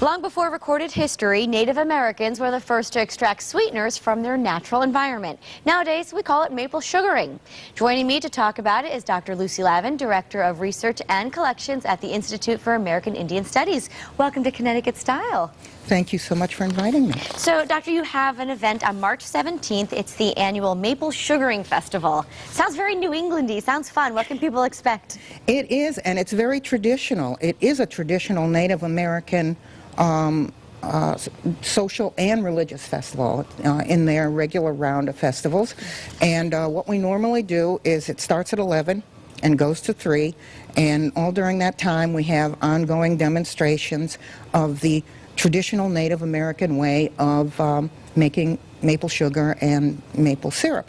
Long before recorded history, Native Americans were the first to extract sweeteners from their natural environment. Nowadays, we call it maple sugaring. Joining me to talk about it is Dr. Lucy Lavin, Director of Research and Collections at the Institute for American Indian Studies. Welcome to Connecticut Style. Thank you so much for inviting me. So, Doctor, you have an event on March 17th. It's the annual Maple Sugaring Festival. Sounds very New Englandy. Sounds fun. What can people expect? It is, and it's very traditional. It is a traditional Native American social and religious festival in their regular round of festivals. And what we normally do is it starts at 11 and goes to 3, and all during that time we have ongoing demonstrations of the traditional Native American way of making maple sugar and maple syrup.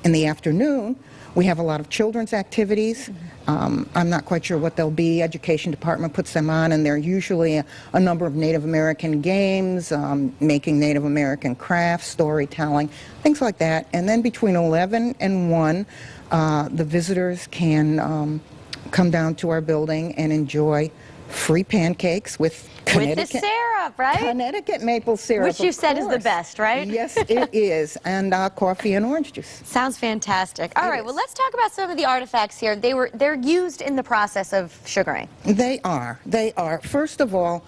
In the afternoon, we have a lot of children's activities. I'm not quite sure what they'll be. Education department puts them on, and they're usually a number of Native American games, making Native American crafts, storytelling, things like that. And then between 11 and 1, the visitors can come down to our building and enjoy free pancakes with Connecticut, with the syrup, right? Connecticut maple syrup, which you said is the best, right? Yes, it is, and coffee and orange juice. Sounds fantastic. All right, well, let's talk about some of the artifacts here. They're used in the process of sugaring. They are. They are. First of all,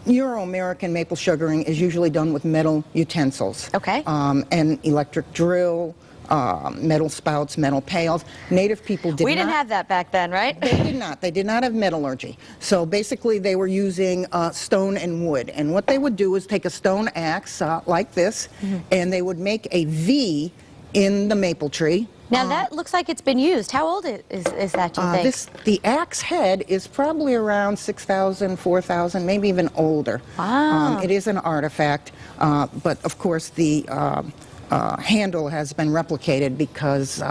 Euro-American maple sugaring is usually done with metal utensils. Okay. An electric drill. Metal spouts, metal pails. Native people did not. We didn't have that back then, right? They did not. They did not have metallurgy. So basically they were using stone and wood. And what they would do is take a stone axe like this, and they would make a V in the maple tree. Now that looks like it's been used. How old is that, do you think? The axe head is probably around 6,000, 4,000, maybe even older. Wow. It is an artifact, but of course the handle has been replicated because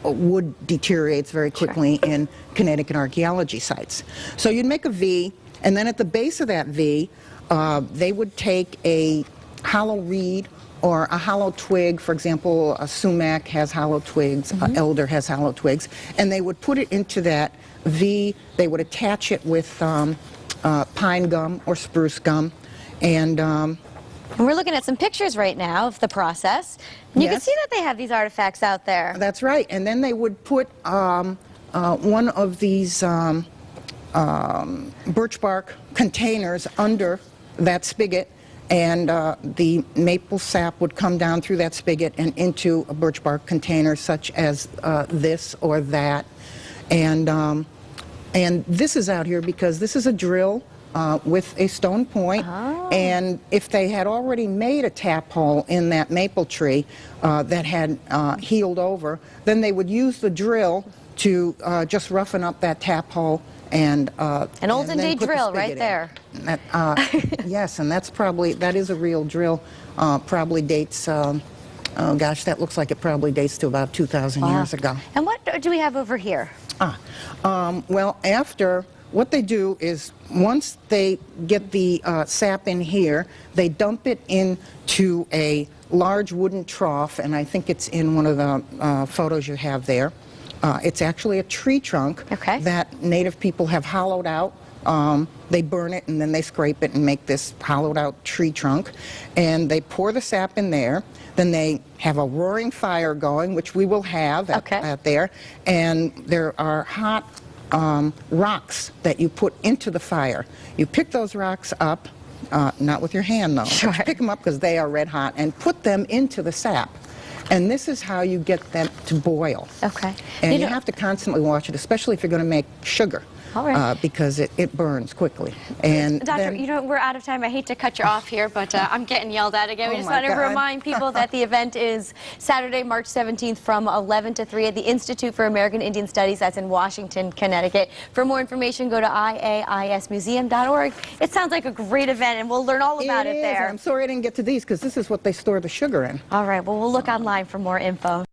wood deteriorates very quickly in Connecticut archaeology sites. So you'd make a V, and then at the base of that V, they would take a hollow reed or a hollow twig. For example, a sumac has hollow twigs, an elder has hollow twigs, and they would put it into that V. They would attach it with pine gum or spruce gum, and we're looking at some pictures right now of the process. And you can see that they have these artifacts out there. That's right. And then they would put one of these birch bark containers under that spigot, and the maple sap would come down through that spigot and into a birch bark container such as this or that. And this is out here because this is a drill with a stone point, and if they had already made a tap hole in that maple tree that had healed over, then they would use the drill to just roughen up that tap hole and an olden day drill right there. Yes, and that is a real drill. Probably dates. Oh gosh, that looks like it probably dates to about 2,000 years ago. And what do we have over here? Well, what they do is, once they get the sap in here, they dump it into a large wooden trough, and I think it's in one of the photos you have there. It's actually a tree trunk that Native people have hollowed out. They burn it and then they scrape it and make this hollowed out tree trunk, and they pour the sap in there. Then they have a roaring fire going, which we will have out there, and there are hot rocks that you put into the fire. You pick those rocks up, not with your hand though, but you pick them up because they are red hot, and put them into the sap. And this is how you get them to boil. And you have to constantly watch it, especially if you're going to make sugar. Because it burns quickly. And Doctor, you know, we're out of time. I hate to cut you off here, but I'm getting yelled at again. We just want to remind people that the event is Saturday, March 17th from 11 to 3 at the Institute for American Indian Studies. That's in Washington, Connecticut. For more information, go to iaismuseum.org. It sounds like a great event, and we'll learn all about it there. I'm sorry I didn't get to these because this is what they store the sugar in. All right, well, we'll look online for more info.